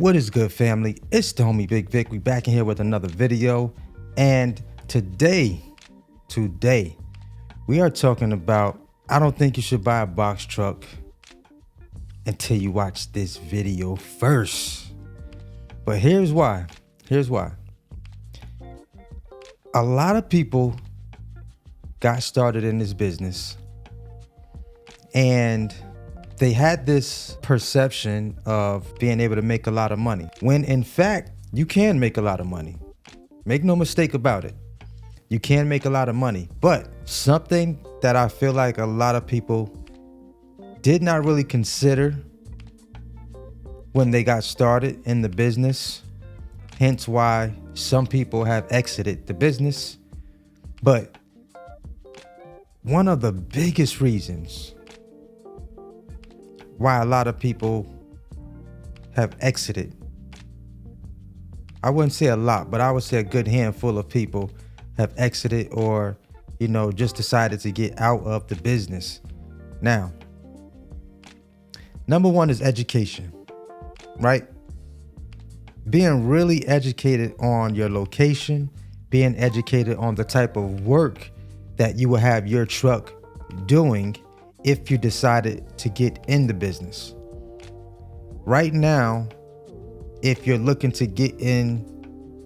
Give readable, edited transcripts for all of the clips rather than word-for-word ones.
What is good, family? It's the homie Bigg Vic. We back in here with another video. And today, we are talking about, I don't think you should buy a box truck until you watch this video first. But here's why. A lot of people got started in this business and they had this perception of being able to make a lot of money, when in fact, you can make a lot of money. Make no mistake about it. You can make a lot of money, but something that I feel like a lot of people did not really consider when they got started in the business, hence why some people have exited the business. But one of the biggest reasons why a lot of people have exited, I wouldn't say a lot, but I would say a good handful of people have exited or, just decided to get out of the business. Now, number one is education, right? Being really educated on your location, being educated on the type of work that you will have your truck doing if you decided to get in the business. Right now, if you're looking to get in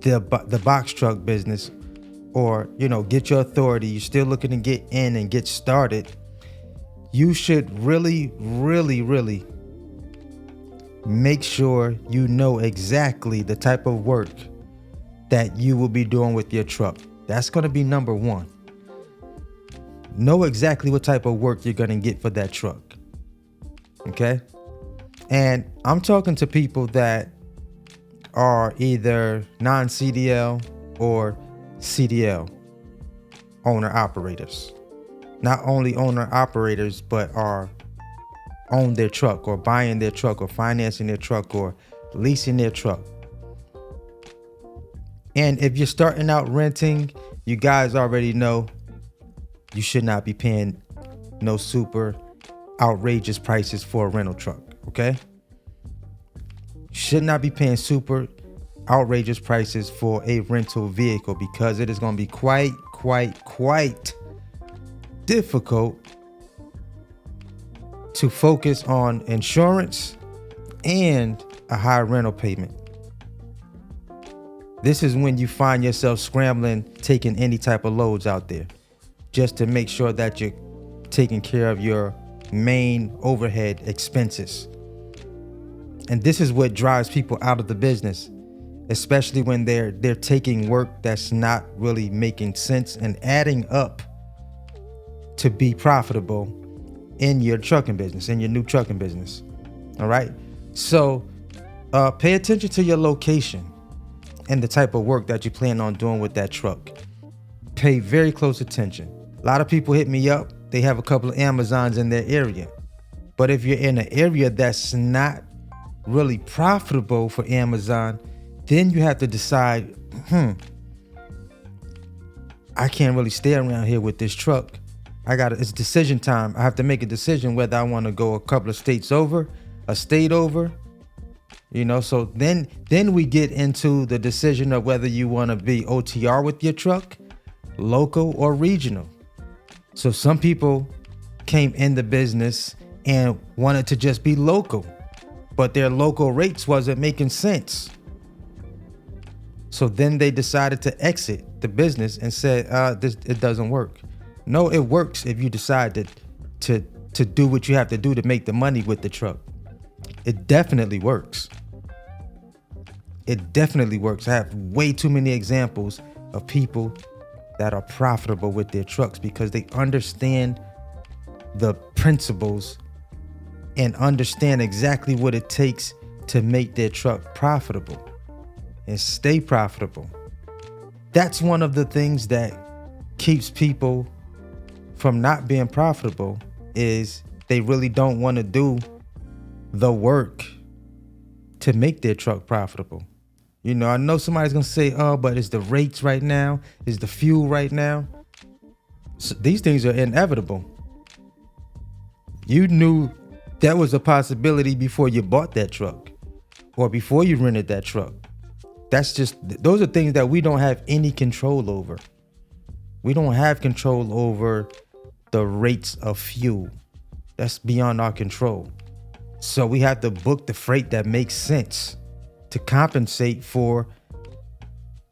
the box truck business or, get your authority, you're still looking to get in and get started, you should really make sure you know exactly the type of work that you will be doing with your truck. That's going to be number one. Know exactly what type of work you're going to get for that truck. Okay? And I'm talking to people that are either non-CDL or CDL owner operators. Not only owner operators, but are own their truck or buying their truck or financing their truck or leasing their truck. And if you're starting out renting, you guys already know you should not be paying no super outrageous prices for a rental truck, okay? Should not be paying super outrageous prices for a rental vehicle because it is going to be quite difficult to focus on insurance and a high rental payment. This is when you find yourself scrambling, taking any type of loads out there just to make sure that you're taking care of your main overhead expenses. And this is what drives people out of the business, especially when they're taking work that's not really making sense and adding up to be profitable in your trucking business, in your new trucking business. All right. So pay attention to your location and the type of work that you plan on doing with that truck. Pay very close attention. A lot of people hit me up. They have a couple of Amazons in their area. But if you're in an area that's not really profitable for Amazon, then you have to decide, I can't really stay around here with this truck. It's decision time. I have to make a decision whether I want to go a couple of states over, a state over, so then we get into the decision of whether you want to be OTR with your truck, local or regional. So some people came in the business and wanted to just be local, but their local rates wasn't making sense. So then they decided to exit the business and said, it doesn't work. No, it works if you decide to do what you have to do to make the money with the truck. It definitely works. It definitely works. I have way too many examples of people that are profitable with their trucks because they understand the principles and understand exactly what it takes to make their truck profitable and stay profitable. That's one of the things that keeps people from not being profitable, is they really don't want to do the work to make their truck profitable. I know somebody's going to say, but it's the rates right now, it's the fuel right now. So these things are inevitable. You knew that was a possibility before you bought that truck. or before you rented that truck. Those are things that we don't have any control over. We don't have control over the rates of fuel. That's beyond our control. So we have to book the freight that makes sense to compensate for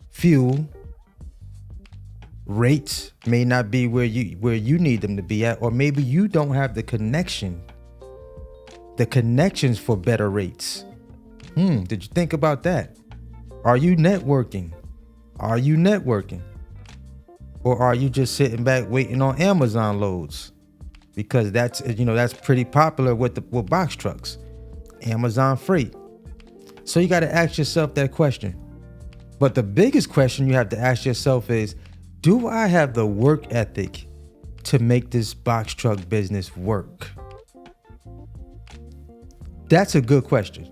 fuel. Rates may not be where you need them to be at, or maybe you don't have the connections for better rates. Did you think about that? Are you networking? Or are you just sitting back waiting on Amazon loads? Because that's pretty popular with box trucks, Amazon freight. So you got to ask yourself that question. But the biggest question you have to ask yourself is, do I have the work ethic to make this box truck business work? That's a good question.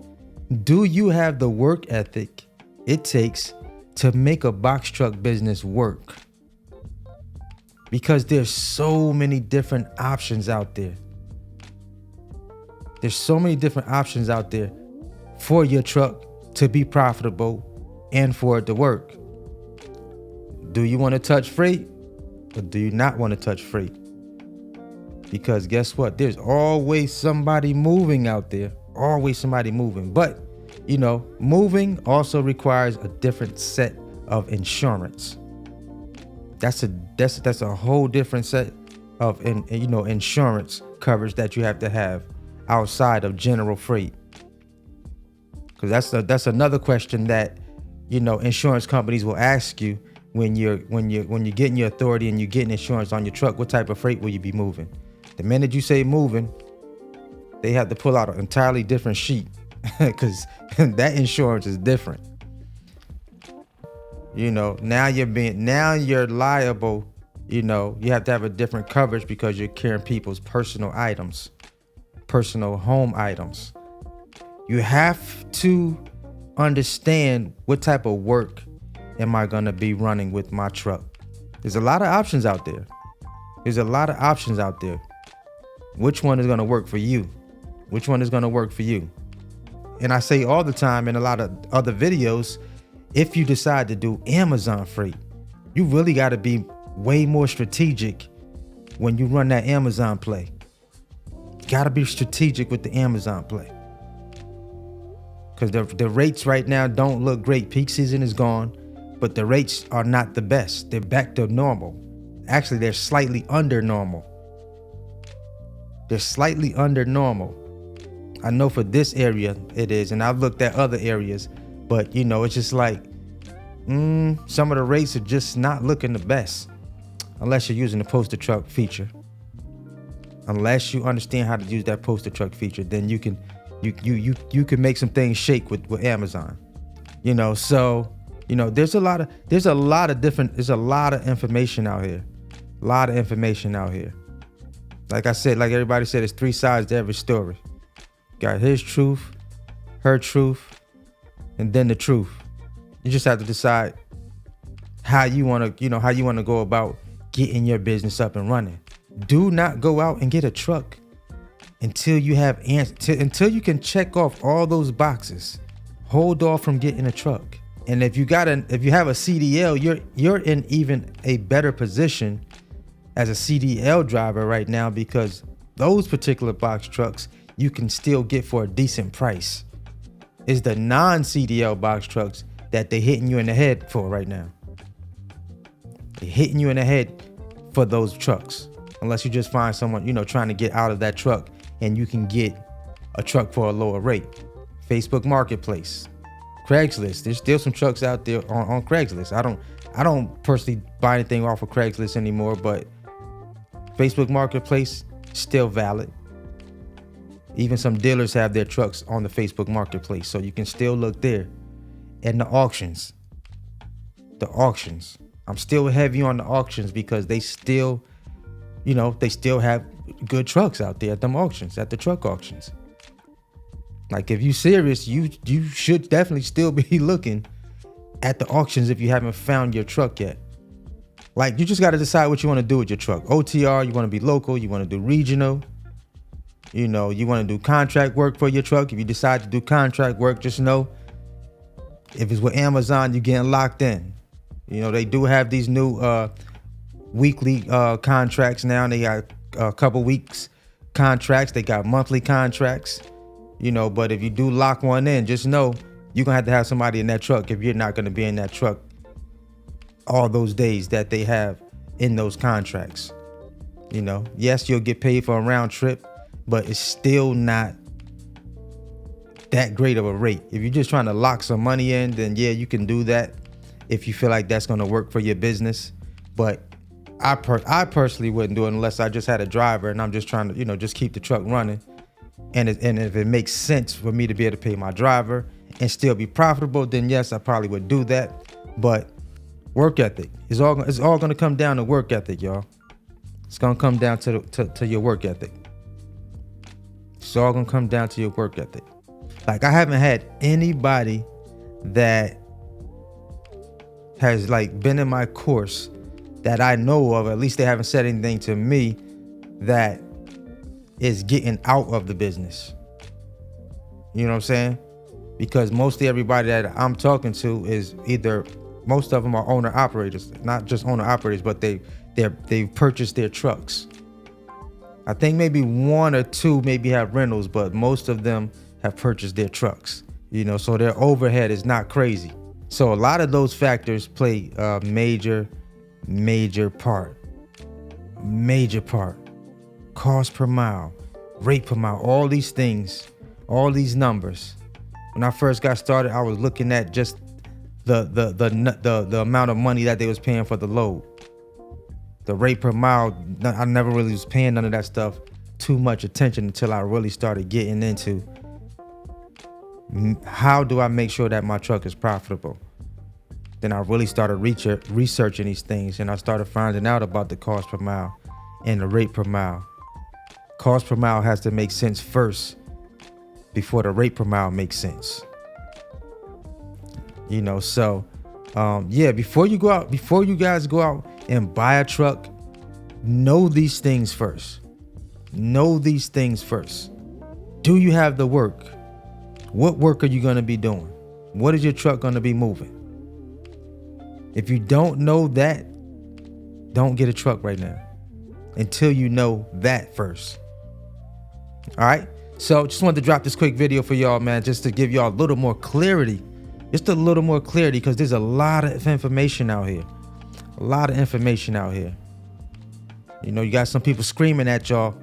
Do you have the work ethic it takes to make a box truck business work? Because there's so many different options out there. There's so many different options out there for your truck to be profitable and for it to work. Do you want to touch freight, or do you not want to touch freight? Because guess what? There's always somebody moving out there. Always somebody moving. But, moving also requires a different set of insurance. That's a whole different set of insurance coverage that you have to have outside of general freight. Because that's another question that insurance companies will ask you when you're getting your authority and you're getting insurance on your truck. What type of freight will you be moving? The minute you say moving, they have to pull out an entirely different sheet because that insurance is different. Now you're liable. You have to have a different coverage because you're carrying people's personal items, personal home items. You have to understand what type of work am I going to be running with my truck. There's a lot of options out there. Which one is going to work for you? And I say all the time in a lot of other videos, if you decide to do Amazon freight, you really got to be way more strategic when you run that Amazon play. You got to be strategic with the Amazon play. Because the rates right now don't look great. Peak season is gone, but the rates are not the best. They're back to normal. Actually, they're slightly under normal. I know for this area it is, and I've looked at other areas, but it's just like some of the rates are just not looking the best unless you're using the poster truck feature. Unless you understand how to use that poster truck feature, then you can make some things shake with Amazon. So there's a lot of information out here. Like I said, like everybody said, there's three sides to every story. Got his truth, her truth, and then the truth. You just have to decide how you want to go about getting your business up and running. Do not go out and get a truck until you have until you can check off all those boxes. Hold off from getting a truck. And if you have a CDL, you're in even a better position as a CDL driver right now, because those particular box trucks you can still get for a decent price. It's the non-CDL box trucks that they're hitting you in the head for right now. They're hitting you in the head for those trucks. Unless you just find someone, trying to get out of that truck and you can get a truck for a lower rate. Facebook Marketplace, Craigslist. There's still some trucks out there on Craigslist. I don't personally buy anything off of Craigslist anymore, but Facebook Marketplace still valid. Even some dealers have their trucks on the Facebook Marketplace, so you can still look there. And the auctions. I'm still heavy on the auctions because they still have good trucks out there at them auctions, at the truck auctions. Like, if you're serious, you should definitely still be looking at the auctions if you haven't found your truck yet. Like, you just got to decide what you want to do with your truck. OTR, you want to be local, you want to do regional. You know, you want to do contract work for your truck. If you decide to do contract work, just know if it's with Amazon, you're getting locked in. You know, they do have these new weekly contracts now. They got a couple weeks contracts. They got monthly contracts. You know, but if you do lock one in, just know you're going to have somebody in that truck if you're not going to be in that truck all those days that they have in those contracts. You know, yes, you'll get paid for a round trip, but it's still not that great of a rate. If you're just trying to lock some money in, then yeah, you can do that if you feel like that's going to work for your business. But I personally wouldn't do it unless I just had a driver and I'm just trying to, you know, just keep the truck running. And if it makes sense for me to be able to pay my driver and still be profitable, then yes, I probably would do that. But work ethic, it's all going to come down to work ethic, y'all. It's going to come down to your work ethic. It's all going to come down to your work ethic. Like, I haven't had anybody that has like been in my course that I know of, at least they haven't said anything to me, that is getting out of the business. You know what I'm saying? Because mostly everybody that I'm talking to is either, most of them are owner operators, not just owner operators, but they've purchased their trucks. I think maybe one or two maybe have rentals, but most of them have purchased their trucks. You know, so their overhead is not crazy. So a lot of those factors play a major part. Major part. Cost per mile, rate per mile, all these things, all these numbers. When I first got started, I was looking at just the amount of money that they was paying for the load. The rate per mile, I never really was paying none of that stuff too much attention until I really started getting into how do I make sure that my truck is profitable. Then I really started researching these things, and I started finding out about the cost per mile and the rate per mile. Cost per mile has to make sense first before the rate per mile makes sense. You know, so yeah, before you guys go out and buy a truck, know these things first. Know these things first. Do you have the work? What work are you going to be doing? What is your truck going to be moving? If you don't know that, don't get a truck right now until you know that first. All right. So just wanted to drop this quick video for y'all, man, just to give y'all a little more clarity. Just a little more clarity, because there's a lot of information out here. A lot of information out here. You know, you got some people screaming at y'all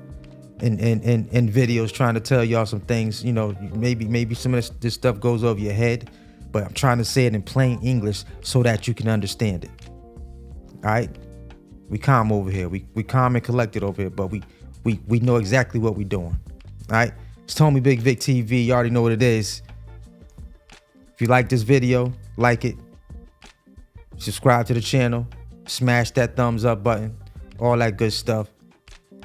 in videos trying to tell y'all some things. You know, maybe some of this stuff goes over your head, but I'm trying to say it in plain English so that you can understand it. All right. We calm over here. We calm and collected over here, but we know exactly what we're doing. All right. It's Tommy Bigg Vic TV. You already know what it is. If you like this video, like it. Subscribe to the channel. Smash that thumbs up button. All that good stuff.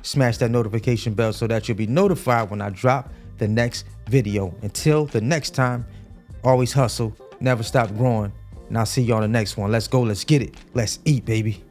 Smash that notification bell so that you'll be notified when I drop the next video. Until the next time, always hustle. Never stop growing. And I'll see you on the next one. Let's go. Let's get it. Let's eat, baby.